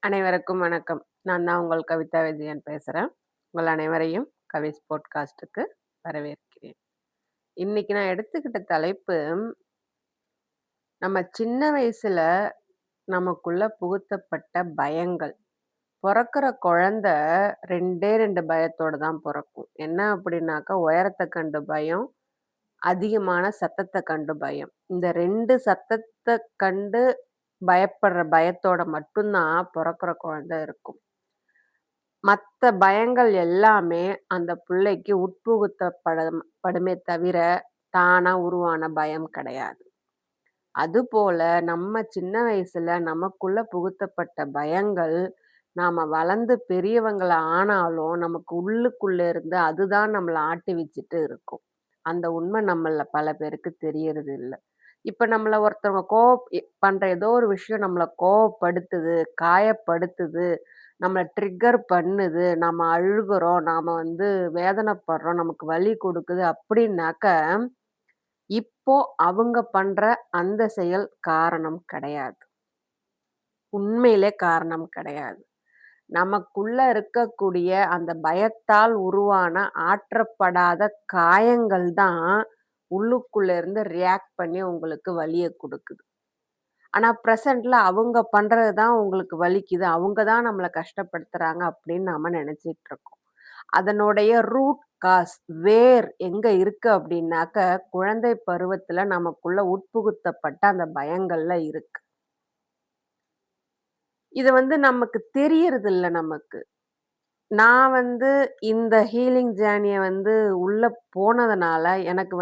அனைவருக்கும் வணக்கம். நான் தான் உங்கள் கவிதா விஜயன் பேசுறேன். உங்கள் அனைவரையும் கவிஸ் பாட்காஸ்ட்டுக்கு வரவேற்கிறேன். இன்னைக்கு நான் எடுத்துக்கிட்ட தலைப்பு, நம்ம சின்ன வயசுல நமக்குள்ள புகுத்தப்பட்ட பயங்கள். பொறக்கிற குழந்தை 2டே 2 பயத்தோட தான் பொறக்கும். என்ன அப்படின்னாக்கா, உயரத்த கண்டு பயம், அதிகமான சத்தத்த கண்டு பயம். இந்த 2 சத்தத்த கண்டு பயப்படுற பயத்தோட மட்டும் தான் பொறக்கிற குழந்தை இருக்கும். மத்த பயங்கள் எல்லாமே அந்த புள்ளைக்கு படுமே தவிர, தானா உருவான பயம் கிடையாது. அதுபோல நம்ம சின்ன வயசுல நமக்குள்ள புகுத்தப்பட்ட பயங்கள், நாம வளர்ந்து பெரியவங்கள ஆனாலும், நமக்கு உள்ளுக்குள்ள இருந்து அதுதான் நம்மள ஆட்டி வச்சுட்டு இருக்கும். அந்த உண்மை நம்மள்ல பல பேருக்கு தெரியறது இல்ல. இப்ப நம்மள ஒருத்தவங்க பண்ற ஏதோ ஒரு விஷயம் நம்மள கோவப்படுத்துது, காயப்படுத்துது, நம்மள ட்ரிக்கர் பண்ணுது, நாம அழுகுறோம், நாம வேதனைப்படுறோம், நமக்கு வலி கொடுக்குது அப்படின்னாக்க, இப்போ அவங்க பண்ற அந்த செயல் காரணம் கிடையாது. உண்மையிலே காரணம் கிடையாது. நமக்குள்ள இருக்கக்கூடிய அந்த பயத்தால் உருவான ஆற்றப்படாத காயங்கள் தான் உள்ளுக்குள்ள இருந்து ரியாக்ட் பண்ணி உங்களுக்கு வலிய குடுக்குது. ஆனா பிரசன்ட்ல அவங்க பண்றது தான் உங்களுக்கு வலிக்குது. அவங்க தான் நம்மள கஷ்டப்படுத்துறாங்க அப்படின்னு நாம நெனச்சிட்டு இருக்கோம். அதனுடைய ரூட் காஸ் வேர் எங்க இருக்கு அப்படின்னாக்க, குழந்தை பருவத்துல நமக்குள்ள உட்புகுத்தப்பட்ட அந்த பயங்கள்ல இருக்கு. இது நமக்கு தெரியறதில்ல நமக்கு. நான் இந்த ஹீலிங் ஜேர்னிய உள்ள போனதுனால, எனக்கு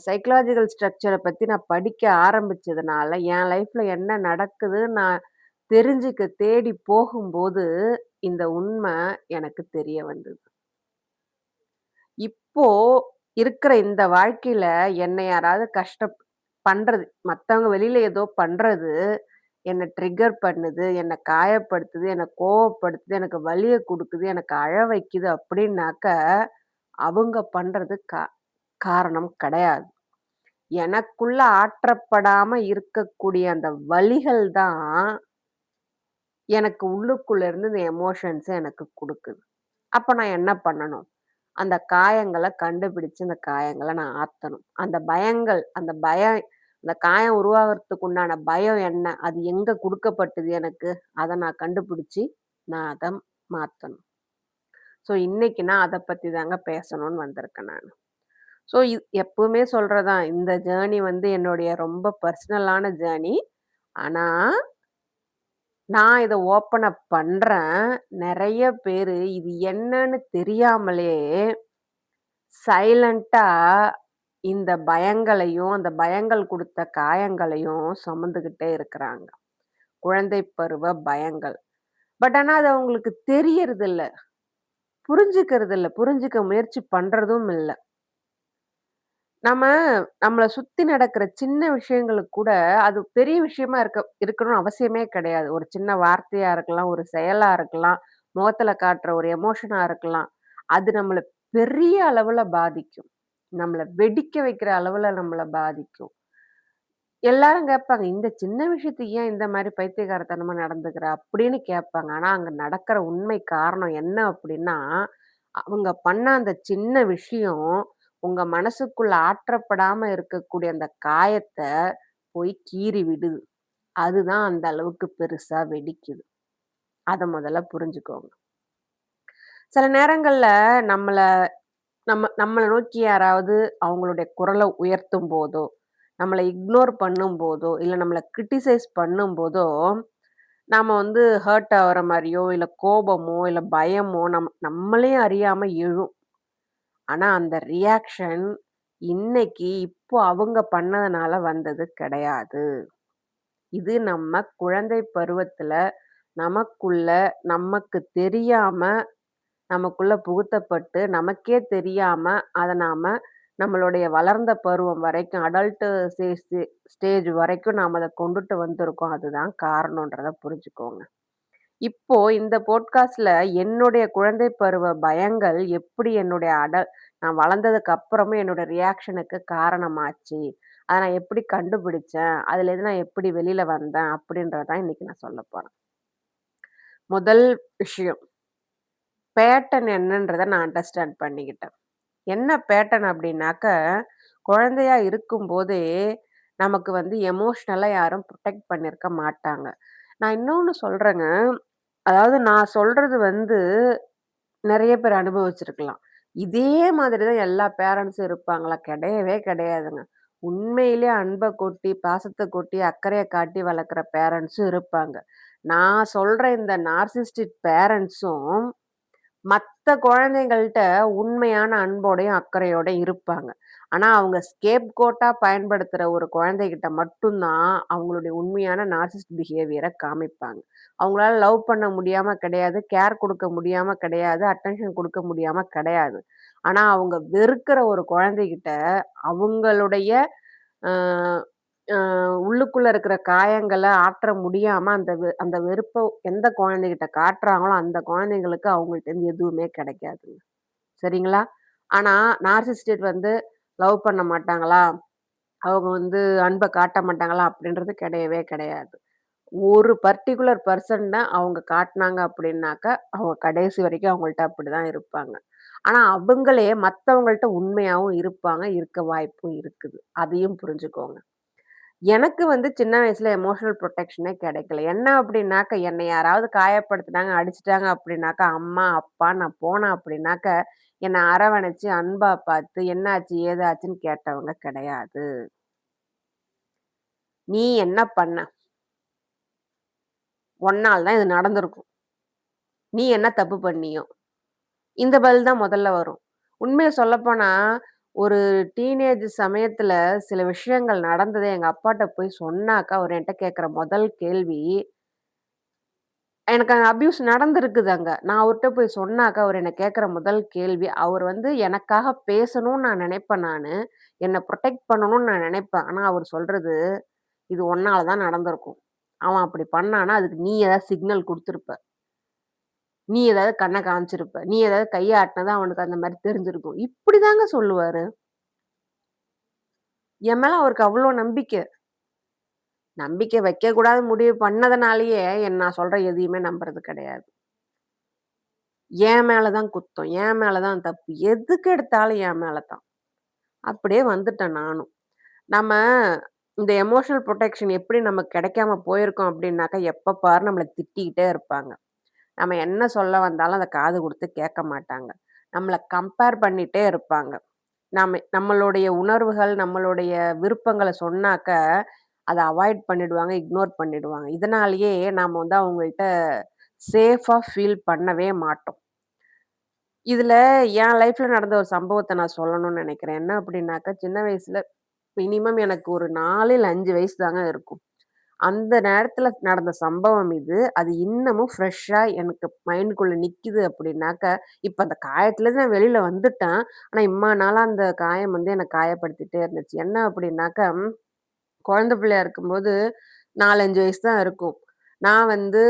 சைக்காலஜிக்கல் ஸ்ட்ரக்சர பத்தி நான் படிக்க ஆரம்பிச்சதுனால, என் லைஃப்ல என்ன நடக்குதுன்னு நான் தெரிஞ்சுக்க தேடி போகும்போது, இந்த உண்மை எனக்கு தெரிய வந்தது. இப்போ இருக்கிற இந்த வாழ்க்கையில என்னை யாராவது பண்றது, மத்தவங்க வெளியில ஏதோ பண்றது, என்ன ட்ரிக்கர் பண்ணுது, என்ன காயப்படுத்துது, என்ன கோவப்படுத்துது, எனக்கு வலிய குடுக்குது, எனக்கு அழ வைக்குது அப்படின்னாக்க, அவங்க பண்றது காரணம் கிடையாது. எனக்குள்ள ஆற்றப்படாம இருக்கக்கூடிய அந்த வலிகள் தான், எனக்கு உள்ளுக்குள்ள இருந்து இந்த எமோஷன்ஸ எனக்கு குடுக்குது. அப்ப நான் என்ன பண்ணணும்? அந்த காயங்கள கண்டுபிடிச்சு, அந்த காயங்கள நான் ஆத்தணும். அந்த காயம் உருவாகுறதுக்கு உண்டான பயம் என்ன? அது எங்க குடுக்கப்பட்டது எனக்கு? அத நான் கண்டுபிடிச்சு, நான் அத மாத்தணும். ஸோ, இன்னைக்கு நான் அத பத்தி தாங்க பேசணும்னு வந்திருக்கேன் நானு. ஸோ, எப்பவுமே சொல்றதுதான். இந்த ஜேர்னி என்னுடைய ரொம்ப பர்சனலான ஜேர்னி. ஆனா, நான் இத ஓப்பன் அப் பண்றேன். நெறைய பேரு இது என்னன்னு தெரியாமலே சைலன்ட்டா இந்த பயங்களையும், அந்த பயங்கள் குடுத்த காயங்களையும் சுமந்துகிட்டே இருக்கிறாங்க. குழந்தை பருவ பயங்கள். ஆனா அது அவங்களுக்கு தெரியறதில்ல. புரிஞ்சுக்கிறதில்ல. புரிஞ்சுக்க முயற்சி பண்றதும் இல்ல. நம்ம நம்மள சுத்தி நடக்கிற சின்ன விஷயங்களுக்கு கூட, அது பெரிய விஷயமா இருக்கணும்னு அவசியமே கிடையாது. ஒரு சின்ன வார்த்தையா இருக்கலாம், ஒரு செயலா இருக்கலாம், முகத்துல காட்டுற ஒரு எமோஷனா இருக்கலாம். அது நம்மள பெரிய அளவுல பாதிக்கும். நம்மள வெடிக்க வைக்கிற அளவுல நம்மள பாதிக்கும். எல்லாரும் கேட்பாங்க, "இந்த சின்ன விஷயத்துக்கு ஏன் இந்த மாரி பைத்தியக்காரத்தனமா நடந்துக்கிற?" அப்படின்னு கேட்பாங்க. ஆனா, அங்க நடக்கிற உண்மை காரணம் என்ன அப்படின்னா, அவங்க பண்ண அந்த சின்ன விஷயம், உங்க மனசுக்குள்ள ஆற்றப்படாம இருக்கக்கூடிய அந்த காயத்த போய் கீறி விடுது. அதுதான் அந்த அளவுக்கு பெருசா வெடிக்குது. அத முதல்ல புரிஞ்சுக்கோங்க. சில நேரங்கள்ல நம்மள நம்மள நோக்கி யாராவது அவங்களுடைய குரல உயர்த்தும்போதோ, நம்மள இக்னோர் பண்ணும்போதோ, இல்ல நம்மள கிரிட்டிசைஸ் பண்ணும்போதோ, நாம ஹர்ட் ஆகுற மாரியோ, இல்ல கோபமோ, இல்ல பயமோ நம்மளே அறியாம எழும். ஆனா அந்த ரியாக்ஷன் இன்னைக்கு இப்போ அவங்க பண்ணதுனால வந்தது கிடையாது. இது நம்ம குழந்தை பருவத்துல நமக்குள்ள நமக்கு தெரியாம நமக்குள்ள புகுத்தப்பட்டு, நமக்கே தெரியாம அத நாம நம்மளுடைய வளர்ந்த பருவம் வரைக்கும் அடல்ட் ஸ்டேஜ் வரைக்கும் நாம அத கொண்டுட்டு வந்திருக்கோம். அதுதான் காரணம்ன்றத புரிஞ்சுக்கோங்க. இப்போ இந்த பாட்காஸ்ட்ல என்னுடைய குழந்தை பருவ பயங்கள் எப்படி நான் வளர்ந்ததுக்கு அப்புறமும் என்னோட ரியாக்ஷனுக்கு காரணமாச்சு. அத நான் எப்படி கண்டுபிடிச்சேன்? அதுலேருந்து நான் எப்படி வெளில வந்தேன்? அப்படின்றத தான் இன்னைக்கு நான் சொல்லப்போறேன். முதல் விஷயம் பேட்டர்ன் என்னன்றத நான் அண்டர்ஸ்டாண்ட் பண்ணிக்கிட்டேன். என்ன பேட்டர்ன் அப்டின்னாக்க, குழந்தையா இருக்கும்போதே நமக்கு வந்து எமோஷனலா யாரும் புரொடெக்ட் பண்ணியிருக்க மாட்டாங்க. நான் இன்னொன்னு சொல்றேங்க. அதாவது நான் சொல்றது வந்து நெறைய பேர் அனுபவிச்சிருக்கலாம். இதே மாதிரி தான் எல்லா பேரண்ட்ஸும் இருப்பாங்களா? கிடையவே கிடையாதுங்க. உண்மையிலே அன்ப கொட்டி, பாசத்த கொட்டி, அக்கறைய காட்டி வளர்க்குற பேரண்ட்ஸும் இருப்பாங்க. நான் சொல்ற இந்த நார்சிஸ்டிக் பேரண்ட்ஸும் மத்த குழந்தைங்கள்ட்ட உண்மையான அன்போடையும், அக்கறையோடையும் இருப்பாங்க. ஆனா, அவங்க ஸ்கேப் கோட்டா பயன்படுத்துற ஒரு குழந்தைகிட்ட மட்டும் தான் அவங்களுடைய உண்மையான நார்சிஸ்ட் பிஹேவியர காமிப்பாங்க. அவங்களால லவ் பண்ண முடியாம கிடையாது, கேர் குடுக்க முடியாம கிடையாது, அட்டென்ஷன் குடுக்க முடியாம கிடையாது. ஆனா, அவங்க வெறுக்கிற ஒரு குழந்தைகிட்ட அவங்களுடைய அ அ உள்ளுக்குள்ள இருக்கிற காயங்கள ஆற்ற முடியாம அந்த வெறுப்ப எந்த குழந்தைகிட்ட காட்டுறாங்களோ, அந்த குழந்தைங்களுக்கு அவங்கள்ட்டேருந்து எதுவுமே கிடைக்காதுங்க. சரிங்களா? ஆனா, நார்சிசிஸ்ட் வந்து லவ் பண்ண மாட்டாங்களா? அவங்க வந்து அன்ப காட்ட மாட்டாங்களா? அப்படின்றது கிடையவே கிடையாது. ஒரு பர்ட்டிகுலர் பெர்சன் தான் அவங்க காட்டுனாங்க அப்படின்னாக்க, அவங்க கடைசி வரைக்கும் அவங்கள்ட்ட அப்படிதான் இருப்பாங்க. ஆனா, அவங்களே மத்தவங்கள்ட்ட உண்மையாவும் இருப்பாங்க, இருக்க வாய்ப்பும் இருக்குது. அதையும் புரிஞ்சுக்கோங்க. எனக்கு வந்து சின்ன வயசுல எமோஷனல் புரொடெக்ஷனே கிடைக்கல. என்ன அப்டின்னாக்க, என்னை யாராவது காயப்படுத்துனாங்க, அடிச்சுட்டாங்க அப்டின்னாக்கா, அம்மா, அப்பா நான் போனேன் அப்டின்னாக்க, என்ன அரவணைச்சு, அன்பா பார்த்து, என்னாச்சு, ஏதாச்சுன்னு கேட்டவங்க கிடையாது. "நீ என்ன பண்ண? உன்னால தான் இது நடந்திருக்கும். நீ என்ன தப்பு பண்ணியோ?" இந்த பதில் தான் முதல்ல வரும். உண்மைய சொல்லப்போனா, ஒரு டீனேஜ் சமயத்துல சில விஷயங்கள் நடந்தத எங்க அப்பாட்ட போய் சொன்னாக்கா, அவரு என்ட்ட கேட்கிற முதல் கேள்வி எனக்கு அங்க அப்யூஸ் நடந்திருக்குது அங்க. நான் அவர்ட்ட போய் சொன்னாக்க, அவரு என்ன கேட்கிற முதல் கேள்வி, அவரு வந்து எனக்காக பேசணும்னு நான் நினைப்பேன் நானு. என்ன புரொடெக்ட் பண்ணணும்னு நான் நினைப்பேன். ஆனா அவரு சொல்றது, "இது உன்னால தான் நடந்திருக்கும். அவன் அப்படி பண்ணான்னா, அதுக்கு நீ ஏதாவது சிக்னல் குடுத்திருப்ப. நீ ஏதாவது கண்ண காமிச்சிருப்ப. நீ ஏதாவது கைய ஆட்டுனா தான் அவனுக்கு அந்த மாரி தெரிஞ்சிருக்கும்." இப்படிதாங்க சொல்லுவாரு. என் மேல அவருக்கு அவ்ளோ நம்பிக்கை. நம்பிக்கை வைக்கக்கூடாதுன்னு முடிவு பண்ணதுனாலேயே, நான் சொல்ற எதையுமே நம்புறது கிடையாது. என் மேல தான் குத்தம். என் மேல தான் தப்பு. எதுக்கு எடுத்தாலும் என் மேல தான். அப்படியே வந்துட்டேன் நானும். நம்ம இந்த எமோஷனல் புரொடெக்ஷன் எப்படி நமக்கு கிடைக்காம போயிருக்கோம் அப்படின்னாக்கா, எப்ப பாரு நம்மள திட்டிக்கிட்டே இருப்பாங்க. நம்ம என்ன சொல்ல வந்தாலும் அத காது குடுத்து கேட்க மாட்டாங்க. நம்மள கம்பேர் பண்ணிட்டே இருப்பாங்க. நம்மளுடைய உணர்வுகள், நம்மளுடைய விருப்பங்கள சொன்னாக்க, அத அவாய்ட் பண்ணிடுவாங்க, இக்னோர் பண்ணிடுவாங்க. இதனாலேயே நாம வந்து அவங்கள்ட்ட சேஃபா ஃபீல் பண்ணவே மாட்டோம். இதுல என் லைஃப்ல நடந்த ஒரு சம்பவத்த நான் சொல்லணும்னு நெனைக்கிறேன். என்ன அப்டின்னாக்கா, சின்ன வயசுல மினிமம் எனக்கு ஒரு 4 இல்ல 5 வயசு தாங்க இருக்கும். அந்த நேரத்துல நடந்த சம்பவம் இது. அது இன்னமும் ஃப்ரெஷ்ஷா எனக்கு மைண்டுக்குள்ள நிக்குது அப்டின்னாக்க, இப்ப அந்த காயத்துலருந்து நான் வெளில வந்துட்டேன். ஆனா, இம்மா நாளா அந்த காயம் வந்து என்ன காயப்படுத்திட்டே இருந்துச்சு. என்ன அப்டின்னாக்கா குழந்தை பிள்ளையா இருக்கும்போது 4, 5 வயசு தான் இருக்கும். நான் வந்து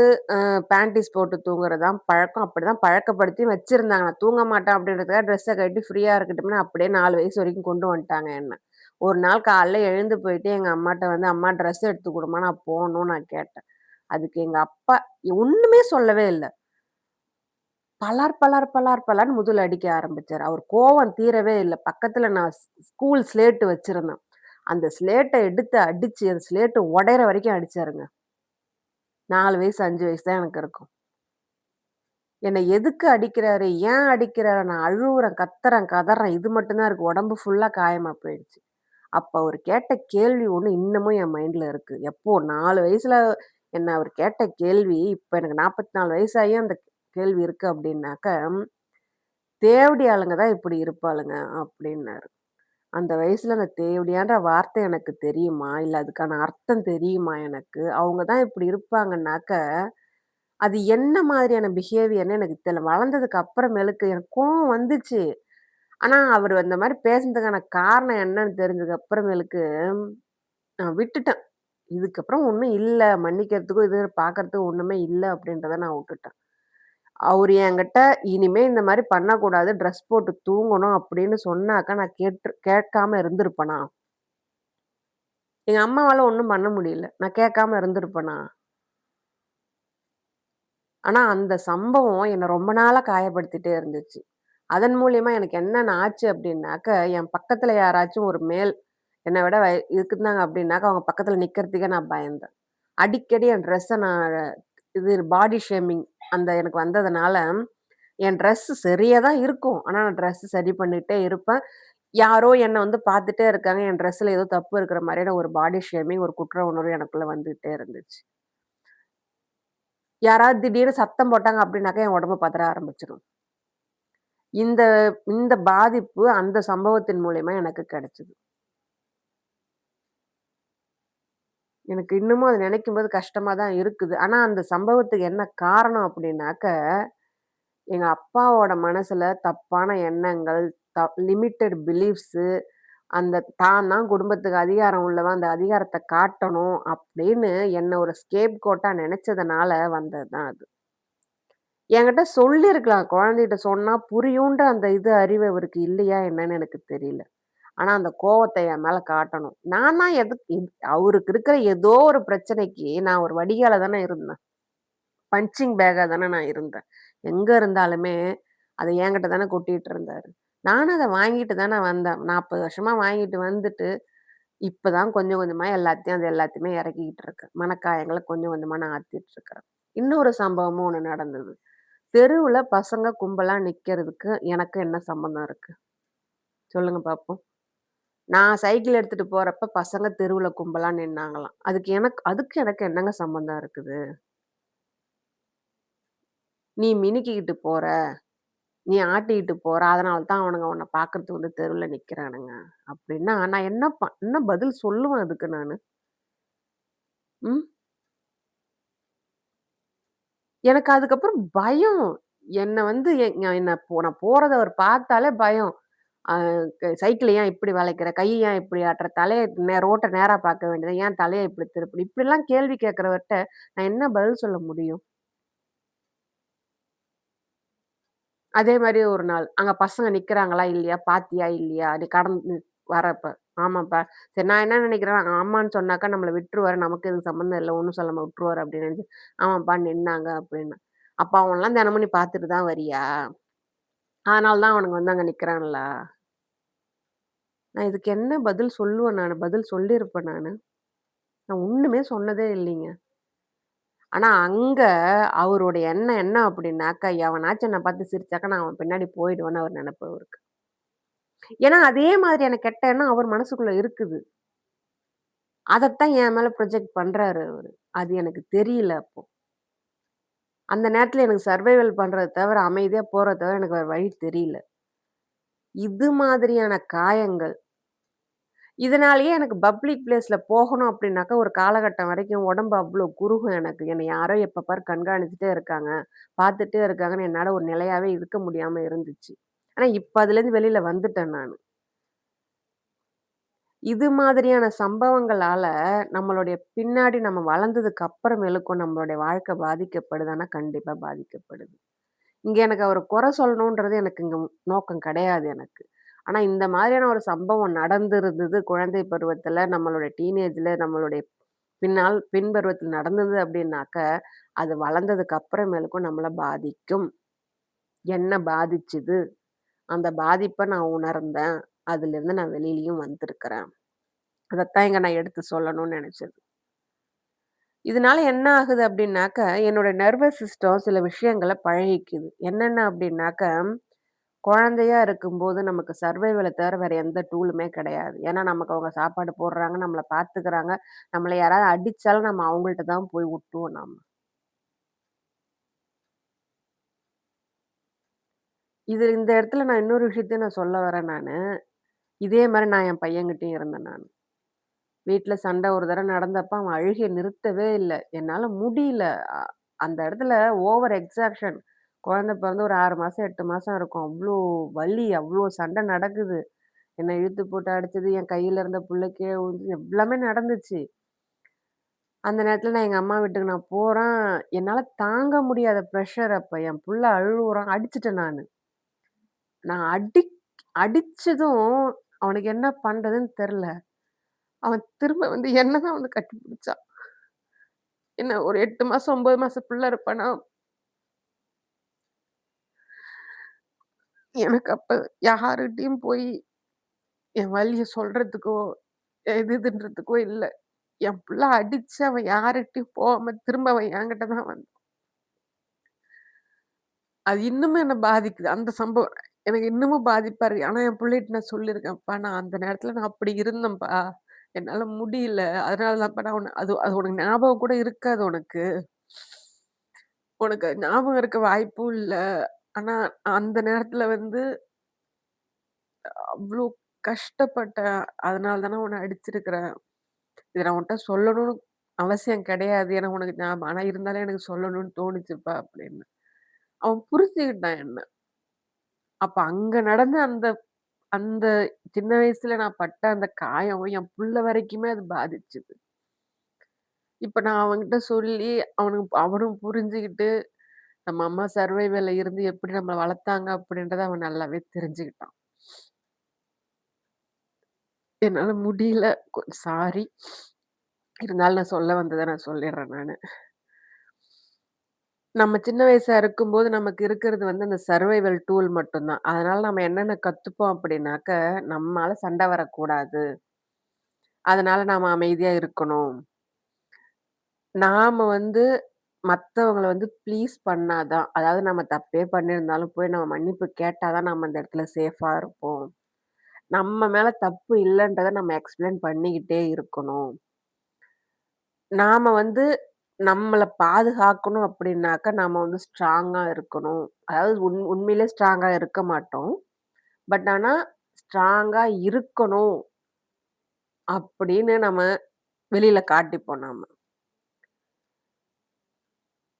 பேண்டீஸ் போட்டு தூங்குறது தான் பழக்கம். அப்படிதான் பழக்கப்படுத்தி வச்சிருந்தாங்க. நான் தூங்க மாட்டேன் அப்படின்றதுக்காக ட்ரெஸ்ஸ கழட்டி ஃப்ரீயா இருக்கட்டும்னு அப்படியே 4 வயசு வரைக்கும் கொண்டு வந்துட்டாங்க என்ன. ஒரு நாள் காலைல எழுந்து போயிட்டு எங்க அம்மாட்ட வந்து, "அம்மா ட்ரெஸ் எடுத்து குடும்மா, நான் போணும்" நான் கேட்டேன். அதுக்கு எங்க அப்பா ஒண்ணுமே சொல்லவே இல்ல. பளார், பளார், பளார், பளார்ன்னு முதுகுல அடிக்க ஆரம்பிச்சாரு. அவர் கோவம் தீரவே இல்ல. பக்கத்துல நான் ஸ்கூல் ஸ்லேட்டு வச்சிருந்தேன். அந்த ஸ்லேட்ட எடுத்து அடிச்சு, அந்த ஸ்லேட்டு உடையிற வரைக்கும் அடிச்சாருங்க. 4 வயசு, 5 வயசு தான் எனக்கு இருக்கும். என்ன எதுக்கு அடிக்கிறாரு? ஏன் அடிக்கிறாரு? நான் அழுவுறேன், கத்துறேன், கதறேன். இது மட்டும் தான் இருக்கு. உடம்பு ஃபுல்லா காயமா போயிடுச்சு. அப்ப அவரு கேட்ட கேள்வி ஒண்ணு இன்னமும் என் மைண்ட்ல இருக்கு. எப்போ 4 வயசுல என்ன அவரு கேட்ட கேள்வி, இப்ப எனக்கு 44 வயசாகியும் அந்த கேள்வி இருக்கு அப்டின்னாக்க, "தேவடி ஆளுங்க தான் இப்படி இருப்பாளுங்க" அப்டின்னாரு. அந்த வயசுல அந்த தேவடியான்ற வார்த்தை எனக்கு தெரியுமா? இல்ல அதுக்கான அர்த்தம் தெரியுமா எனக்கு? அவங்க தான் இப்படி இருப்பாங்கன்னாக்க, அது என்ன மாதிரியான பிஹேவியர்ன்னு எனக்கு தெரியல. வளர்ந்ததுக்கு அப்புறமேலுக்கு எனக்கு கோவம் வந்துச்சு. ஆனா, அவரு அந்த மாரி பேசுனதுக்கான காரணம் என்னன்னு தெரிஞ்சதுக்கு அப்புறமேலுக்கு, நான் விட்டுட்டேன். இதுக்கப்புறம் ஒண்ணும் இல்ல. மன்னிக்கிறதுக்கும், இது பார்க்கறதுக்கும் ஒண்ணுமே இல்ல அப்படின்றத நான் உட்டுட்டேன். அவரு என்கிட்ட இனிமே இந்த மாரி பண்ணக்கூடாது. ட்ரெஸ் போட்டு தூங்கணும் அப்படின்னு சொன்னாக்க, நான் கேட்காம இருந்திருப்பனா? எங்க அம்மாவால ஒண்ணும் பண்ண முடியல. நான் கேட்காம இருந்திருப்பனா? ஆனா, அந்த சம்பவம் என்ன ரொம்ப நாளா காயப்படுத்திட்டே இருந்துச்சு. அதன் மூலியமா எனக்கு என்னென்ன ஆச்சு அப்டின்னாக்க, என் பக்கத்துல யாராச்சும் ஒரு மேல் என்ன விட இருந்தாங்க அப்டின்னாக்க, அவங்க பக்கத்துல நிக்கிறதுக்கே நான் பயந்தேன். அடிக்கடி என் ட்ரெஸ்ஸ நான் இது பாடி ஷேமிங் அந்த எனக்கு வந்ததுனால, என் ட்ரெஸ் சரியா தான் இருக்கும். ஆனா, நான் ட்ரெஸ் சரி பண்ணிட்டே இருப்பேன். யாரோ என்ன வந்து பார்த்துட்டே இருக்காங்க. என் ட்ரெஸ்ல ஏதோ தப்பு இருக்கிற மாரியான ஒரு பாடி ஷேமிங், ஒரு குற்ற உணர்வு எனக்குள்ள வந்துட்டே இருந்துச்சு. யாராவது திடீர்னு சத்தம் போட்டாங்க அப்டின்னாக்க, என் உடம்பு பதற ஆரம்பிச்சுரும். இந்த இந்த பாதிப்பு அந்த சம்பவத்தின் மூலியமா எனக்கு கிடைச்சது. எனக்கு இன்னமும் அத நினைக்கும்போது கஷ்டமா தான் இருக்குது. ஆனா, அந்த சம்பவத்துக்கு என்ன காரணம் அப்டின்னாக்க, எங்க அப்பாவோட மனசுல தப்பான எண்ணங்கள், லிமிட்டட் பிலீஃப்ஸு அந்த தான் தான் குடும்பத்துக்கு அதிகாரம் உள்ளவன், அந்த அதிகாரத்த காட்டணும் அப்படின்னு என்ன ஒரு ஸ்கேப் கோட்டா நெனச்சதுனால வந்தது தான் அது. என்கிட்ட சொல்லியிருக்கலாம். குழந்தைகிட்ட சொன்னா புரியுன்ற அந்த அறிவு அவருக்கு இல்லையா என்னன்னு எனக்கு தெரியல. ஆனா அந்த கோவத்த என் மேல காட்டணும். நான் தான் எதுக்கு அவருக்கு இருக்கிற ஏதோ ஒரு பிரச்சனைக்கு நான் ஒரு வடிகாலா தானே இருந்தேன். பஞ்சிங் பேக்கா தானே நான் இருந்தேன். எங்க இருந்தாலுமே அத என்கிட்ட தானே கொட்டிட்டு இருந்தாரு. நானும் அத வாங்கிட்டு தானே வந்தேன். 40 வருஷமா வாங்கிட்டு வந்துட்டு இப்பதான் கொஞ்சம் கொஞ்சமா எல்லாத்தையுமே இறக்கிக்கிட்டு இருக்கேன். மனக்காயங்கள கொஞ்சம் கொஞ்சமா நான் ஆத்திட்டு இருக்கிறேன். இன்னொரு சம்பவமும் ஒண்ணு நடந்தது. தெருவுல பசங்க கும்பலா நிக்கிறதுக்கு எனக்கு என்ன சம்மந்தம் இருக்கு? சொல்லுங்க பாப்போம். நான் சைக்கிள் எடுத்துட்டு போறப்ப பசங்க தெருவுல கும்பலா நின்னாங்களாம். அதுக்கு எனக்கு என்னங்க சம்மந்தம் இருக்குது? நீ மினுக்கிக்கிட்டு போற, நீ ஆட்டிக்கிட்டு போற, அதனால தான் அவனுங்க உன்ன பார்க்கறதுக்கு வந்து தெருவுல நிக்கிறானுங்க. அப்டின்னா நான் என்ன பதில் சொல்லுவேன் அதுக்கு நானு? ம். எனக்கு அதுக்கப்புறம் பயம். என்ன வந்து நான் போறத அவர் பார்த்தாலே பயம். அ சைக்கிள ஏன் இப்படி வளைக்கிற? கைய ஏன் இப்படி ஆட்டுற? தலைய ரோட்ட நேரா பார்க்க வேண்டியது. ஏன் தலைய இப்படி திருப்புன? இப்படிலாம் கேள்வி கேட்கிறவர்ட்ட நான் என்ன பதில் சொல்ல முடியும்? அதே மாரி ஒரு நாள், அங்க பசங்க நிக்கிறாங்களா இல்லையா? பார்த்தியா இல்லையா? நீ கடந்து வரப்ப. ஆமாப்பா. சரி நான் என்ன நினைக்கிறேன், ஆமான்னு சொன்னாக்கா நம்மள விட்டுருவாரு. நமக்கு எதுவும் சம்மந்தம் இல்ல. ஒண்ணும் சொல்லாம விட்டுருவாரு அப்படின்னு நினைச்சு, ஆமாப்பா நின்னாங்க அப்படின்னேன். அப்ப அவன்லாம் தினமும் நீ பார்த்துட்டு தான் வரியா? அதனால தான் அவனுங்க வந்து அங்க நிக்கிறான்களா? நான் இதுக்கு என்ன பதில் சொல்லுவேன் நானு? பதில் சொல்லியிருப்பேன் நானு. நான் ஒண்ணுமே சொன்னதே இல்லைங்க. ஆனா அங்க அவருடைய எண்ணம் என்ன அப்படின்னாக்கா, எவனாச்சும் என்ன பார்த்து சிரிச்சாக்கா நான் அவன் பின்னாடி போயிடுவேன்னு அவர் நெனப்பு அவருக்கு. ஏன்னா அதே மாதிரியான கெட்ட எண்ணம் அவர் மனசுக்குள்ள இருக்குது. அதத்தான் என் மேல ப்ரொஜெக்ட் பண்றாரு அவரு. அது எனக்கு தெரியல அப்போ. அந்த நேரத்துல எனக்கு சர்வைவல் பண்றத தவிர, அமைதியா போறத தவிர எனக்கு வேற வழி தெரியல. இது மாதிரியான காயங்கள் இதனாலேயே எனக்கு பப்ளிக் பிளேஸ்ல போகணும் அப்டின்னாக்கா, ஒரு காலகட்டம் வரைக்கும் உடம்பு அவ்ளோ குறுகும் எனக்கு. என்ன யாரோ எப்ப பாரு கண்காணிச்சுட்டே இருக்காங்க, பார்த்துட்டே இருக்காங்கன்னு என்னால ஒரு நிலையாவே இருக்க முடியாம இருந்துச்சு. ஆனா, இப்ப அதுலேருந்து வெளில வந்துட்டேன் நானு. இது மாதிரியான சம்பவங்களால நம்மளுடைய பின்னாடி நம்ம வளர்ந்ததுக்கு அப்புறமேலுக்கும் நம்மளுடைய வாழ்க்கை பாதிக்கப்படுதான்னா, கண்டிப்பா பாதிக்கப்படுது. இங்க எனக்கு அவர குறை சொல்லணுன்றது எனக்கு இங்க நோக்கம் கிடையாது எனக்கு. ஆனா இந்த மாதிரியான ஒரு சம்பவம் நடந்திருந்தது குழந்தை பருவத்துல, நம்மளுடைய டீனேஜ்ல, நம்மளுடைய பின் பருவத்துல நடந்தது அப்டின்னாக்க, அது வளர்ந்ததுக்கு அப்புறமேலுக்கும் நம்மள பாதிக்கும். என்ன பாதிச்சுது? அந்த பாதிப்ப நான் உணர்ந்தேன். அதுலேருந்து நான் வெளிலயும் வந்திருக்கிறேன். அதத்தான் இங்க நான் எடுத்து சொல்லணும்னு நெனச்சது. இதனால என்ன ஆகுது அப்டின்னாக்க, என்னோட நர்வஸ் சிஸ்டம் சில விஷயங்கள பழகிக்குது. என்னென்ன அப்டின்னாக்க குழந்தையா இருக்கும்போது நமக்கு சர்வைவல தவிர வேற எந்த டூலுமே கிடையாது. ஏன்னா, நமக்கு அவங்க சாப்பாடு போடுறாங்க, நம்மள பார்த்துக்கிறாங்க. நம்மள யாராவது அடிச்சாலும் நம்ம அவங்கள்ட்ட தான் போய் ஒட்டுவோம் நாம. இந்த இடத்துல நான் இன்னொரு விஷயத்தையும் நான் சொல்ல வரேன் நானு. இதே மாரி நான் என் பையன்கிட்டயும் இருந்தேன் நானு. வீட்ல சண்டை ஒரு தடவ நடந்தப்ப அவன் அழுகைய நிறுத்தவே இல்ல. என்னால முடியல. அ அந்த இடத்துல ஓவர் எக்ஸாக்ஷன். குழந்தை பிறந்து ஒரு 6 மாசம், 8 மாசம் இருக்கும். அவ்ளோ வலி, அவ்ளோ சண்டை நடக்குது. என்ன இழுத்து போட்டு அடிச்சது, என் கையில இருந்த புள்ள கீழ விழுந்தது, எல்லாமே நடந்துச்சு. அந்த நேரத்துல நான் எங்க அம்மா வீட்டுக்கு நான் போறேன். என்னால தாங்க முடியாத பிரஷர் அப்ப. என் புள்ள அழுவுறான். அடிச்சுட்டேன் நானு. நான் அடிச்சதும் அவனுக்கு என்ன பண்றதுன்னு தெரியல. அவன் திரும்ப வந்து என்ன தான் வந்து கட்டிப்பிடிச்சான். என்ன ஒரு 8 மாசம், 9 மாசம் புள்ள இருப்பானா, எனக்கு அப்ப யார்கிட்டயும் போய் என் வலிய சொல்றதுக்கோ, இதுன்றதுக்கோ இல்ல. என் புள்ள அடிச்சு அவன் யார்கிட்டயும் போகாம திரும்ப அவன் என்கிட்ட தான் வந்தான். அது இன்னுமே என்ன பாதிக்குது. அந்த சம்பவம் எனக்கு இன்னமும் பாதிப்பா இருக்கு. ஆனா என் புள்ளைட்ட நான் சொல்லியிருக்கேன். "அப்பா நான் அந்த நேரத்துல நான் அப்படி இருந்தேன்ப்பா. என்னால முடியல. அதனால தான்ப்பா நான் உன்ன அது அது உனக்கு ஞாபகம் கூட இருக்காது உனக்கு. உனக்கு அது ஞாபகம் இருக்க வாய்ப்பும் இல்ல. ஆனா அந்த நேரத்துல வந்து அவ்ளோ கஷ்டப்பட்டேன். அதனால தானே உன்ன அடிச்சிருக்கிறேன். இத நான் உன்ட்ட சொல்லணும்னு அவசியம் கிடையாது. ஏன்னா உனக்கு ஞாபகம் ஆனா இருந்தாலும் எனக்கு சொல்லணும்னு தோணுச்சுப்பா" அப்படின்னு. அவன் புரிஞ்சுக்கிட்டான் என்ன. அப்ப அங்க நடந்த அந்த அந்த சின்ன வயசுல நான் பட்ட அந்த காயம் என் புள்ள வரைக்குமே அது பாதிச்சுது. இப்ப நான் அவன்கிட்ட சொல்லி அவனும் புரிஞ்சுகிட்டு, நம்ம அம்மா சர்வைவல்ல இருந்து எப்படி நம்மள வளர்த்தாங்க அப்படின்றத அவன் நல்லாவே தெரிஞ்சுக்கிட்டான். என்னால முடியல. சாரி. இருந்தாலும் நான் சொல்ல வந்தத நான் சொல்லிர்றேன் நானு. நம்ம சின்ன வயசா இருக்கும்போது நமக்கு இருக்கிறது வந்து அந்த சர்வைவல் டூல் மட்டும் தான். அதனால நம்ம என்னென்ன கத்துப்போம் அப்படின்னாக்க, நம்மால சண்டை வரக்கூடாது. அதனால நாம அமைதியா இருக்கணும். நாம வந்து மத்தவங்கள வந்து ப்ளீஸ் பண்ணா தான். அதாவது நம்ம தப்பே பண்ணியிருந்தாலும் போய் நம்ம மன்னிப்பு கேட்டா தான் நம்ம அந்த இடத்துல சேஃபா இருப்போம். நம்ம மேல தப்பு இல்லன்றத நம்ம எக்ஸ்பிளைன் பண்ணிக்கிட்டே இருக்கணும். நாம வந்து நம்மள பாதுகாக்கணும் அப்டின்னாக்க, நாம வந்து ஸ்ட்ராங்கா இருக்கணும். அதாவது உண்மையிலே ஸ்ட்ராங்கா இருக்க மாட்டோம். பட் ஆனா ஸ்ட்ராங்கா இருக்கணும் அப்படின்னு நம்ம வெளியில காட்டிப்போம் நாம.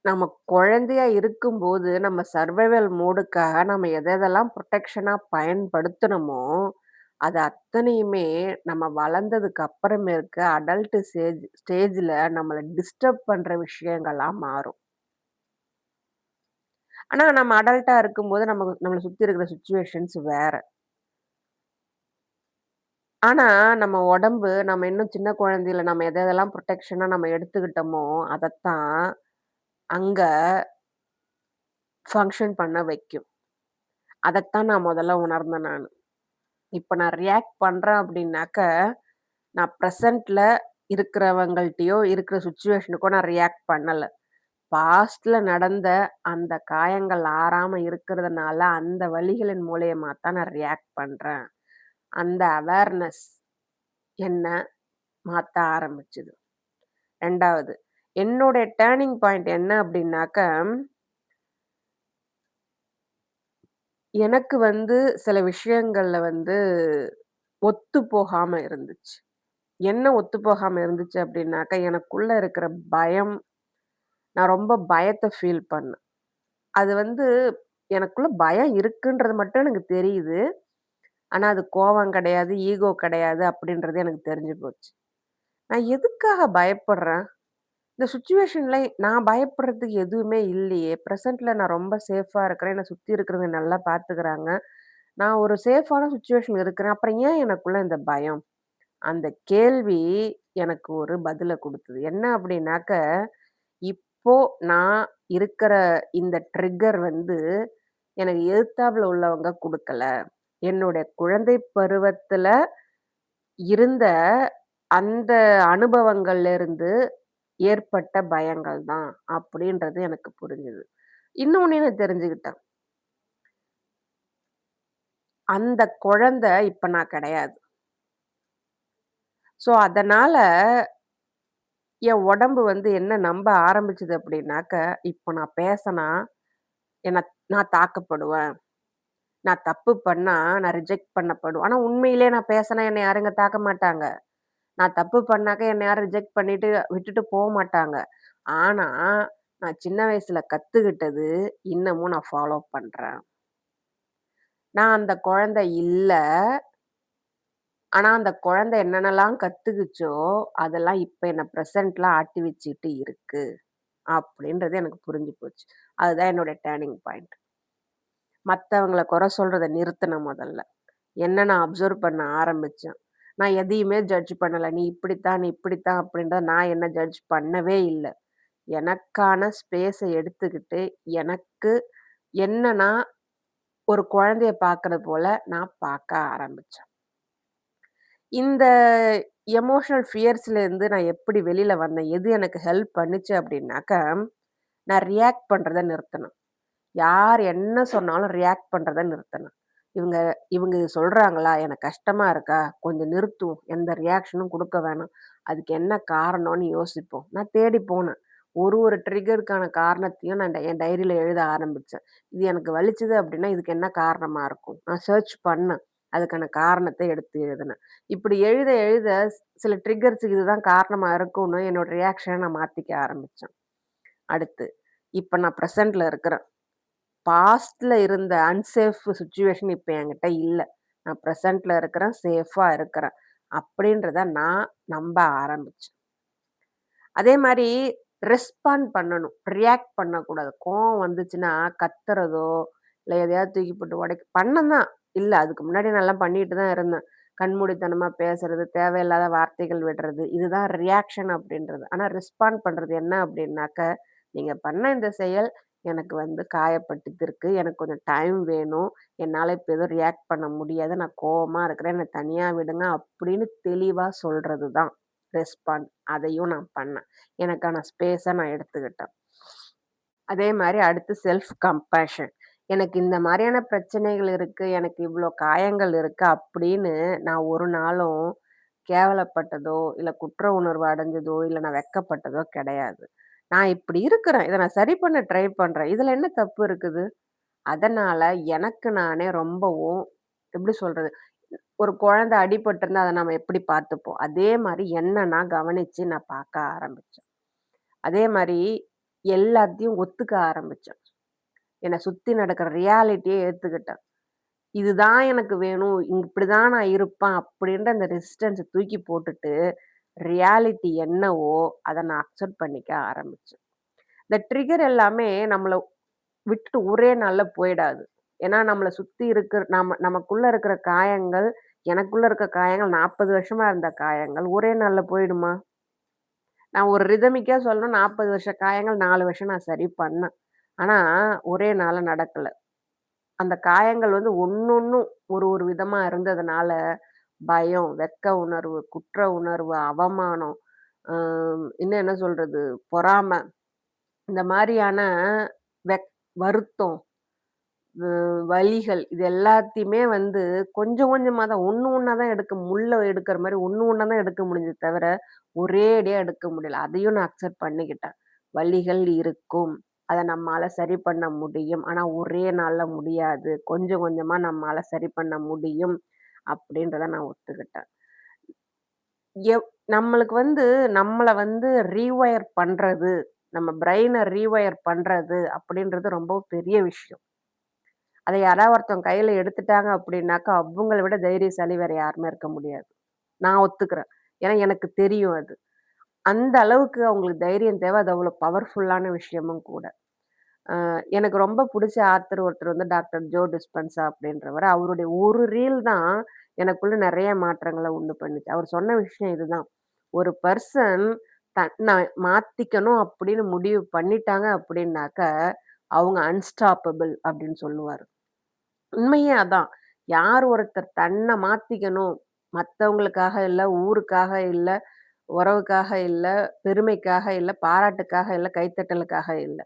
நம்ம குழந்தையா இருக்கும்போது, நம்ம சர்வைவல் மோடுக்காக நம்ம எதெல்லாம் புரொடெக்ஷனா பயன்படுத்துனோமோ, அது அத்தனையுமே நம்ம வளர்ந்ததுக்கு அப்புறமேற்கு அடல்ட் ஸ்டேஜ்ல நம்மள டிஸ்டர்ப் பண்ற விஷயங்களா மாறும். ஆனா நம்ம அடல்ட்டா இருக்கும்போது நம்மள சுத்தி இருக்கிற சிச்சுவேஷன்ஸ் வேற. ஆனா நம்ம உடம்பு நம்ம இன்னும் சின்ன குழந்தையில நம்ம எதெல்லாம் புரொடெக்ஷனா நம்ம எடுத்துக்கிட்டோமோ, அதத்தான் அங்க ஃபங்ஷன் பண்ண வைக்கும். அதத்தான் நான் முதல்ல உணர்ந்தேன் நானு. இப்ப நான் ரியாக்ட் பண்றேன் அப்டின்னாக்க, நான் பிரசன்ட்ல இருக்கிறவங்கள்ட்டயோ, இருக்கிற சிச்சுவேஷனுக்கோ நான் ரியாக்ட் பண்ணல. பாஸ்ட்ல நடந்த அந்த காயங்கள் ஆறாம இருக்கிறதுனால, அந்த வலிகளின் மூலியமா தான் நான் ரியாக்ட் பண்றேன். அந்த அவேர்னஸ் என்ன மாத்த ஆரம்பிச்சது. 2வது என்னுடைய டர்னிங் பாயிண்ட் என்ன அப்டின்னாக்க, எனக்கு வந்து சில விஷயங்கள்ல வந்து ஒத்து போகாம இருந்துச்சு. என்ன ஒத்துப்போகாம இருந்துச்சு அப்டின்னாக்க, எனக்குள்ள இருக்கிற பயம், நான் ரொம்ப பயத்த ஃபீல் பண்ணேன். அது வந்து எனக்குள்ள பயம் இருக்குன்றது மட்டும் எனக்கு தெரியுது. ஆனா அது கோவம் கிடையாது, ஈகோ கிடையாது அப்டின்றது எனக்கு தெரிஞ்சு போச்சு. நான் எதுக்காக பயப்படுறேன்? இந்த சிச்சுவேஷன்ல நான் பயப்படுறதுக்கு எதுவுமே இல்லையே! பிரசன்ட்ல நான் ரொம்ப சேஃபா இருக்கிறேன். என்ன சுத்தி இருக்கிறவங்க நல்லா பார்த்துக்கிறாங்க. நான் ஒரு சேஃபான சிச்சுவேஷன்ல இருக்கிறேன். அப்புறம் ஏன் எனக்குள்ள இந்த பயம்? அந்த கேள்வி எனக்கு ஒரு பதில குடுத்தது. என்ன அப்டின்னாக்க, இப்போ நான் இருக்கிற இந்த ட்ரிக்கர் வந்து எனக்கு எதிர்த்தாப்புல உள்ளவங்க குடுக்கல. என்னுடைய குழந்தை பருவத்துல இருந்த அந்த அனுபவங்கள்ல இருந்து ஏற்பட்ட பயங்கள் தான் அப்டின்றது எனக்கு புரிஞ்சது. இன்னொன்னு நான் தெரிஞ்சுக்கிட்டேன். அந்த குழந்தை இப்ப நான் கிடையாது. ஸோ அதனால என் உடம்பு வந்து என்ன நம்ப ஆரம்பிச்சது அப்டின்னாக்க, இப்போ நான் பேசனா என்ன நான் தாக்கப்படுவேன். நான் தப்பு பண்ணா நான் ரிஜெக்ட் பண்ணப்படுவேன். ஆனா உண்மையிலேயே நான் பேசினா என்ன யாரும் தாக்க மாட்டாங்க. நான் தப்பு பண்ணாக்க என்ன யாரும் ரிஜெக்ட் பண்ணிட்டு விட்டுட்டு மாட்டாங்க. ஆனா, நான் சின்ன வயசுல கத்துக்கிட்டது இன்னமும் நான் ஃபாலோ பண்றேன். நான் அந்த குழந்தை இல்ல. ஆனா அந்த குழந்தை என்னென்னலாம் கத்துக்குச்சோ, அதெல்லாம் இப்ப என்ன பிரசன்ட்ல ஆட்டி வச்சுட்டு இருக்கு. அப்படின்றது எனக்கு புரிஞ்சு போச்சு. அதுதான் என்னோட டர்னிங் பாயிண்ட். மத்தவங்கள குறை சொல்றத நிறுத்துனேன் முதல்ல. என்ன நான் அப்சர்வ் பண்ண ஆரம்பிச்சேன். நான் எதையுமே ஜட்ஜ் பண்ணல. நீ இப்படித்தான், நீ இப்படித்தான் அப்படின்றத நான் என்ன ஜட்ஜ் பண்ணவே இல்ல. எனக்கான ஸ்பேஸ எடுத்துக்கிட்டு, எனக்கு என்ன நான் ஒரு குழந்தைய பார்க்கறது போல நான் பார்க்க ஆரம்பிச்சேன். இந்த எமோஷனல் ஃபியர்ஸ்லேருந்து நான் எப்படி வெளில வந்தேன்? எது எனக்கு ஹெல்ப் பண்ணுச்சு அப்டின்னாக்கா, நான் ரியாக்ட் பண்றத நிறுத்தணும். யார் என்ன சொன்னாலும் ரியாக்ட் பண்றத நிறுத்தணும். இவங்க இவங்க இது சொல்றாங்களா? எனக்கு கஷ்டமா இருக்கா? கொஞ்சம் நிறுத்துவோம். எந்த ரியாக்ஷனும் குடுக்க வேணாம். அதுக்கு என்ன காரணம்னு யோசிப்போம். நான் தேடி போனேன். ஒரு ட்ரிகருக்கான காரணத்தையும் நான் என் டைரியில எழுத ஆரம்பிச்சேன். இது எனக்கு வலிச்சது அப்டின்னா, இதுக்கு என்ன காரணமா இருக்கும்? நான் சர்ச் பண்ணேன். அதுக்கான காரணத்த எடுத்து எழுதினேன். இப்படி எழுத சில ட்ரிகர்ஸுக்கு இதுதான் காரணமா இருக்கும்னு என்னோட ரியாக்ஷன நான் மாத்திக்க ஆரம்பிச்சேன். அடுத்து, இப்ப நான் பிரசன்ட்ல இருக்கிறேன். பாஸ்ட்ல இருந்த அன்சேஃப் சிச்சுவேஷன் இப்ப என்கிட்ட இல்ல. நான் பிரசன்ட்ல இருக்கிறேன், சேஃபா இருக்கிறேன். அப்படின்றத நான் நம்ப ஆரம்பிச்சேன். அதே மாரி ரெஸ்பாண்ட் பண்ணணும். ரியாக்ட் பண்ணக்கூடாது. கோவம் வந்துச்சுன்னா கத்துறதோ, இல்ல எதையாவது தூக்கி போட்டு பண்ணேன் தான். இல்ல அதுக்கு முன்னாடி நல்லா பண்ணிட்டு தான் இருந்தேன். கண்மூடித்தனமா பேசுறது, தேவையில்லாத வார்த்தைகள் விடுறது, இதுதான் ரியாக்ஷன் அப்படின்றது. ஆனா ரெஸ்பாண்ட் பண்றது என்ன அப்படின்னாக்க, நீங்க பண்ண இந்த செயல் எனக்கு வந்து காயப்படுத்திருக்கு. எனக்கு கொஞ்சம் டைம் வேணும். என்னால இப்ப எதுவும் ரியாக்ட் பண்ண முடியாது. நான் கோவமா இருக்கிறேன். என்ன தனியா விடுங்க அப்படின்னு தெளிவா சொல்றது தான் ரெஸ்பாண்ட். அதையும் நான் பண்ணேன். எனக்கான ஸ்பேஸ நான் எடுத்துக்கிட்டேன். அதே மாரி அடுத்து செல்ஃப் கம்பேஷன். எனக்கு இந்த மாரியான பிரச்சனைகள் இருக்கு. எனக்கு இவ்ளோ காயங்கள் இருக்கு அப்படின்னு நான் ஒரு நாளும் கேவலப்பட்டதோ, இல்ல குற்ற உணர்வு அடைஞ்சதோ, இல்ல நான் வெட்கப்பட்டதோ கிடையாது. நான் இப்படி இருக்கிறேன். இத நான் சரி பண்ண ட்ரை பண்றேன். இதுல என்ன தப்பு இருக்குது? அதனால எனக்கு நானே ரொம்பவும் எப்படி சொல்றது? ஒரு குழந்தை அடிபட்டிருந்தா அத நம்ம எப்படி பார்த்துப்போம். அதே மாரி என்ன நான் கவனிச்சு நான் பார்க்க ஆரம்பிச்சேன். அதே மாரி எல்லாத்தையும் ஒத்துக்க ஆரம்பிச்சேன். என்ன சுத்தி நடக்கிற ரியாலிட்டிய ஏத்துக்கிட்டேன். இதுதான் எனக்கு வேணும். இப்படிதான் நான் இருப்பேன் அப்படின்ற அந்த ரெசிஸ்டன்ஸ தூக்கி போட்டுட்டு, ரியாலிட்டி என்னவோ அத நான் அக்செப்ட் பண்ணிக்க ஆரம்பிச்சேன். இந்த ட்ரிகர் எல்லாமே நம்மள விட்டுட்டு ஒரே நாள்ல போயிடாது. ஏன்னா நம்மள சுத்தி இருக்கிற நமக்குள்ள இருக்கிற காயங்கள், எனக்குள்ள இருக்க காயங்கள் 40 வருஷமா இருந்த காயங்கள் ஒரே நாள்ல போயிடுமா? நான் ஒரு ரிதமிக்கா சொல்லணும்னா 40 வருஷ காயங்கள் 4 வருஷம் நான் சரி பண்ணேன். ஆனா, ஒரே நாள்ல நடக்கல. அந்த காயங்கள் வந்து ஒண்ணொண்ணும் ஒரு விதமா இருந்ததுனால, பயம், வெட்க உணர்வு, குற்ற உணர்வு, அவமானம், அ இன்னும் என்ன சொல்றது? பொறாம, இந்த மாரியான வெக் வருத்தம், வலிகள் இது எல்லாத்தையுமே வந்து கொஞ்சம் கொஞ்சமா தான் ஒண்ணு ஒண்ணா தான் முள்ள எடுக்கிற மாரி ஒண்ணு ஒண்ணா தான் எடுக்க முடிஞ்சது தவிர, ஒரேடியா எடுக்க முடியல. அதையும் நான் அக்செப்ட் பண்ணிக்கிட்டேன். வலிகள் இருக்கும். அத நம்மால சரி பண்ண முடியும். ஆனா ஒரே நாள்ல முடியாது. கொஞ்சம் கொஞ்சமா நம்மால சரி பண்ண முடியும். அப்படின்றத நான் ஒத்துக்கிட்டேன். எவ் நம்மளுக்கு வந்து நம்மள வந்து ரீவயர் பண்றது, நம்ம பிரெயின ரீவயர் பண்றது அப்படின்றது ரொம்ப பெரிய விஷயம். அத யாராவது ஒருத்தவங்க கையில எடுத்துட்டாங்க அப்படின்னாக்கா, அவங்கள விட தைரியசாலி வேற யாருமே இருக்க முடியாது. நான் ஒத்துக்கிறேன். ஏன்னா எனக்கு தெரியும் அது. அந்த அளவுக்கு அவங்களுக்கு தைரியம் தேவ. அது அவ்வளோ பவர்ஃபுல்லான விஷயமும் கூட. எனக்கு ரொம்ப புடிச்ச ஆத்தர் ஒருத்தர் வந்து டாக்டர் ஜோ டிஸ்பென்சா அப்படின்றவரு. அவருடைய ஒரு ரீல் தான் எனக்குள்ள நெறைய மாற்றங்கள உண்டு பண்ணுச்சு. அவர் சொன்ன விஷயம் இதுதான். ஒரு பெர்சன் தன்ன மாத்திக்கணும் அப்படின்னு முடிவு பண்ணிட்டாங்க அப்படின்னாக்க, அவங்க அன்ஸ்டாப்பபிள் அப்படின்னு சொல்லுவாரு. உண்மையே அதான். யார் ஒருத்தர் தன்ன மாத்திக்கணும், மத்தவங்களுக்காக இல்ல, ஊருக்காக இல்ல, உறவுக்காக இல்ல, பெருமைக்காக இல்ல, பாராட்டுக்காக இல்ல, கைத்தட்டலுக்காக இல்ல.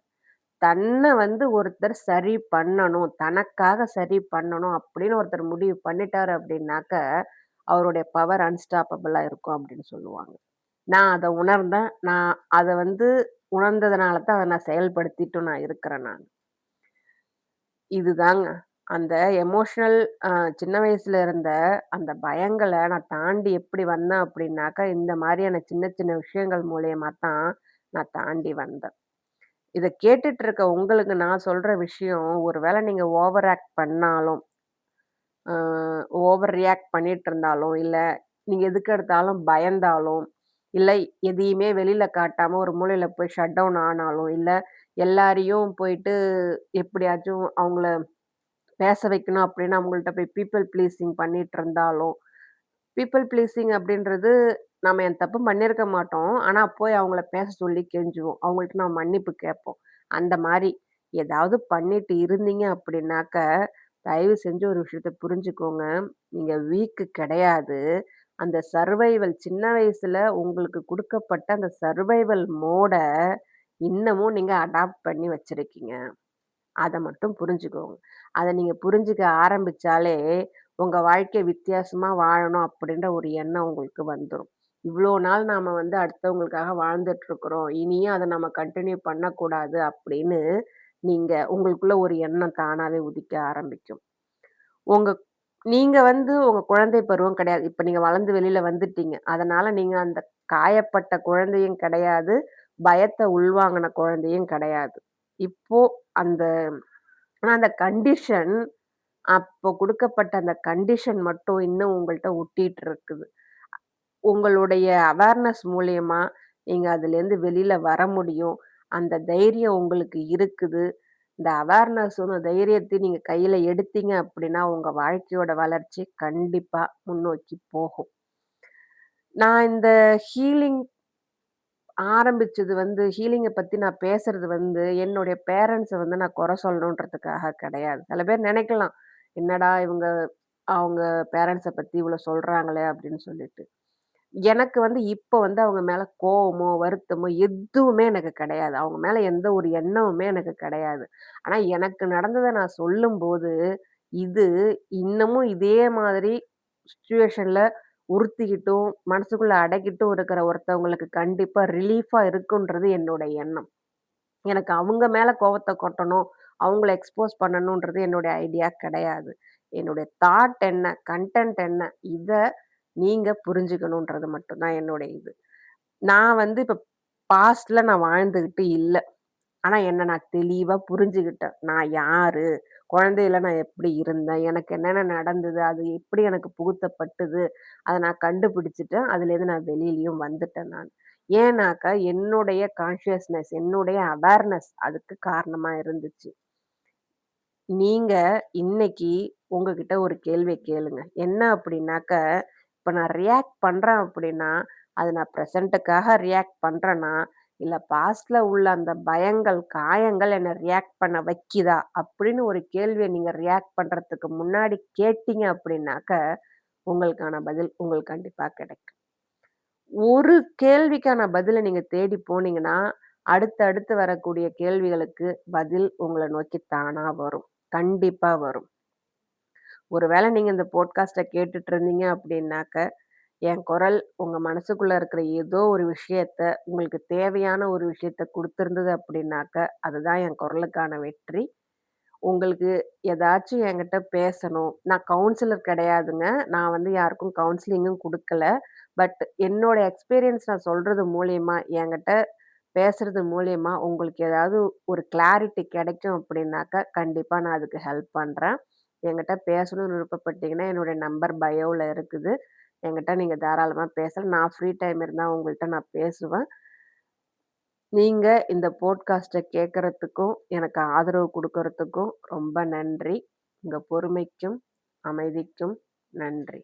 தன்ன வந்து ஒருத்தர் சரி பண்ணணும், தனக்காக சரி பண்ணணும் அப்படின்னு ஒருத்தர் முடிவு பண்ணிட்டாரு அப்படின்னாக்க, அவருடைய பவர் அன்ஸ்டாப்பபிளா இருக்கும் அப்படின்னு சொல்லுவாங்க. நான் அத உணர்ந்தேன். நான் அத வந்து உணர்ந்ததுனால தான் அத நான் செயல்படுத்திட்டும் நான் இருக்கிறேன் நான். இதுதாங்க. அந்த எமோஷனல் அ சின்ன வயசுல இருந்த அந்த பயங்கள நான் தாண்டி எப்படி வந்தேன் அப்படின்னாக்கா, இந்த மாரியான சின்ன சின்ன விஷயங்கள் மூலியமா தான் நான் தாண்டி வந்தேன். இத கேட்டுட்டு இருக்க உங்களுக்கு நான் சொல்ற விஷயம், ஒரு வேள நீங்க ஓவர் ஆக்ட் பண்ணாலும், அ ஓவர் ரியாக்ட் பண்ணிட்டு இருந்தாலும், இல்ல நீங்க எதுக்கு எடுத்தாலும் பயந்தாலும், இல்ல எதையுமே வெளில காட்டாம ஒரு மூலையில போய் ஷட் டவுன் ஆனாலும், இல்ல எல்லாரையும் போயிட்டு எப்படியாச்சும் அவங்கள பேச வைக்கணும் அப்படின்னு அவங்கள்ட்ட போய் பீப்பிள் ப்ளீஸிங் பண்ணிட்டு இருந்தாலும், பீப்பிள் ப்ளீஸிங் அப்படின்றது நம்ம என் தப்பு பண்ணியிருக்க மாட்டோம். ஆனா போய் அவங்கள பேச சொல்லி கெஞ்சுவோம். அவங்கள்ட்ட நம்ம மன்னிப்பு கேட்போம். அந்த மாரி ஏதாவது பண்ணிட்டு இருந்தீங்க அப்படின்னாக்க, தயவு செஞ்சு ஒரு விஷயத்த புரிஞ்சுக்கோங்க. நீங்க வீக் கிடையாது. அந்த சர்வைவல் சின்ன வயசுல உங்களுக்கு குடுக்கப்பட்ட அந்த சர்வைவல் மோட இன்னமும் நீங்க அடாப்ட் பண்ணி வச்சிருக்கீங்க. அத மட்டும் புரிஞ்சுக்கோங்க. அத நீங்க புரிஞ்சுக்க ஆரம்பிச்சாலே, உங்க வாழ்க்கை வித்தியாசமா வாழணும் அப்படின்ற ஒரு எண்ணம் உங்களுக்கு வந்துரும். இவ்ளோ நாள் நாம வந்து அடுத்தவங்களுக்காக வாழ்ந்துட்டு இருக்கிறோம். இனியும் அத நம்ம கன்டின்யூ பண்ணக்கூடாது அப்படின்னு நீங்க உங்களுக்குள்ள ஒரு எண்ணம் தானாவே உதிக்க ஆரம்பிக்கும். உங்க நீங்க வந்து உங்க குழந்தை பருவம் கிடையாது. இப்ப நீங்க வளர்ந்து வெளியில வந்துட்டீங்க. அதனால நீங்க அந்த காயப்பட்ட குழந்தையும் கிடையாது. பயத்த உள்வாங்குன குழந்தையும் கிடையாது. இப்போ அந்த ஆனா அந்த கண்டிஷன் அப்போ குடுக்கப்பட்ட அந்த கண்டிஷன் மட்டும் இன்னும் உங்கள்ட்ட ஒட்டிட்டு இருக்குது. உங்களுடைய அவேர்னஸ் மூலியமா நீங்க அதுலேருந்து வெளியில வர முடியும். அந்த தைரியம் உங்களுக்கு இருக்குது. இந்த அவேர்னஸும், தைரியத்தையும் நீங்க கையில எடுத்தீங்க அப்படின்னா, உங்க வாழ்க்கையோட வளர்ச்சி கண்டிப்பா முன்னோக்கி போகும். நான் இந்த ஹீலிங் ஆரம்பிச்சது வந்து ஹீலிங்க பத்தி நான் பேசுறது வந்து, என்னுடைய பேரண்ட்ஸ வந்து நான் குறை சொல்லணுன்றதுக்காக கிடையாது. சில பேர் நெனைக்கலாம், "என்னடா இவங்க அவங்க பேரண்ட்ஸ பத்தி இவ்வளோ சொல்றாங்களே!" அப்படின்னு சொல்லிட்டு. எனக்கு வந்து இப்ப வந்து அவங்க மேல கோவமோ, வருத்தமோ எதுவுமே எனக்கு கிடையாது. அவங்க மேல எந்த ஒரு எண்ணமுமே எனக்கு கிடையாது. ஆனா எனக்கு நடந்தத நான் சொல்லும்போது, இது இன்னமும் இதே மாதிரி சிச்சுவேஷன்ல உறுத்திக்கிட்டும், மனசுக்குள்ள அடக்கிட்டும் இருக்கிற ஒருத்தவங்களுக்கு கண்டிப்பா ரிலீஃபா இருக்குன்றது என்னோட எண்ணம். எனக்கு அவங்க மேல கோவத்த கொட்டணும், அவங்கள எக்ஸ்போஸ் பண்ணணுன்றது என்னுடைய ஐடியா கிடையாது. என்னுடைய தாட் என்ன? கன்டென்ட் என்ன? இத நீங்க புரிஞ்சுக்கணுன்றது மட்டும் தான் என்னுடைய இது. நான் வந்து இப்ப பாஸ்ட்ல நான் வாழ்ந்துகிட்டு இல்ல. ஆனா என்ன நான் தெளிவா புரிஞ்சுகிட்டேன். நான் யாரு? குழந்தையில நான் எப்படி இருந்தேன்? எனக்கு என்னென்ன நடந்தது? அது எப்படி எனக்கு புகுத்தப்பட்டது? அத நான் கண்டுபிடிச்சுட்டேன். அதுலேருந்து நான் வெளியிலயும் வந்துட்டேன் நான். ஏன்னாக்கா, என்னுடைய கான்ஷியஸ்னஸ், என்னுடைய அவேர்னஸ் அதுக்கு காரணமா இருந்துச்சு. நீங்க இன்னைக்கு உங்ககிட்ட ஒரு கேள்விய கேளுங்க. என்ன அப்படின்னாக்க, இப்ப நான் ரியாக்ட் பண்றேன் அப்படின்னா, அது நான் பிரசன்ட்டுக்காக ரியாக்ட் பண்றேனா, இல்ல பாஸ்ட்ல உள்ள அந்த பயங்கள், காயங்கள் என்ன ரியாக்ட் பண்ண வைக்கிதா? அப்படின்னு ஒரு கேள்விய நீங்க ரியாக்ட் பண்றதுக்கு முன்னாடி கேட்டீங்க அப்படின்னாக்க, உங்களுக்கான பதில் உங்களுக்கு கண்டிப்பா கிடைக்கும். ஒரு கேள்விக்கான பதில நீங்க தேடி போனீங்கன்னா, அடுத்து அடுத்து வரக்கூடிய கேள்விகளுக்கு பதில் உங்கள நோக்கி தானா வரும். கண்டிப்பா வரும். ஒரு வேள நீங்க இந்த பாட்காஸ்ட்ட கேட்டுட்டு இருந்தீங்க அப்படின்னாக்க, என் குரல் உங்க மனசுக்குள்ள இருக்கிற ஏதோ ஒரு விஷயத்த, உங்களுக்கு தேவையான ஒரு விஷயத்த குடுத்திருந்தது அப்படின்னாக்க, அதுதான் என் குரலுக்கான வெற்றி. உங்களுக்கு ஏதாச்சும் என்கிட்ட பேசணும். நான் கவுன்சிலர் கிடையாதுங்க. நான் வந்து யாருக்கும் கவுன்சிலிங்கும் குடுக்கல. பட் என்னோட எக்ஸ்பீரியன்ஸ் நான் சொல்றது மூலியமா, என்கிட்ட பேசுறது மூலியமா உங்களுக்கு ஏதாவது ஒரு கிளாரிட்டி கிடைக்கும் அப்படின்னாக்கா, கண்டிப்பா நான் அதுக்கு ஹெல்ப் பண்றேன். என்கிட்ட பேசணும்னு விருப்பப்பட்டீங்கன்னா, என்னுடைய நம்பர் பயோல இருக்குது. என்கிட்ட நீங்க தாராளமா பேசலாம். நான் ஃப்ரீ டைம் இருந்தா உங்கள்ட்ட நான் பேசுவேன். நீங்க இந்த பாட்காஸ்ட்ட கேட்கறதுக்கும், எனக்கு ஆதரவு குடுக்கறதுக்கும் ரொம்ப நன்றி. உங்க பொறுமைக்கும், அமைதிக்கும் நன்றி.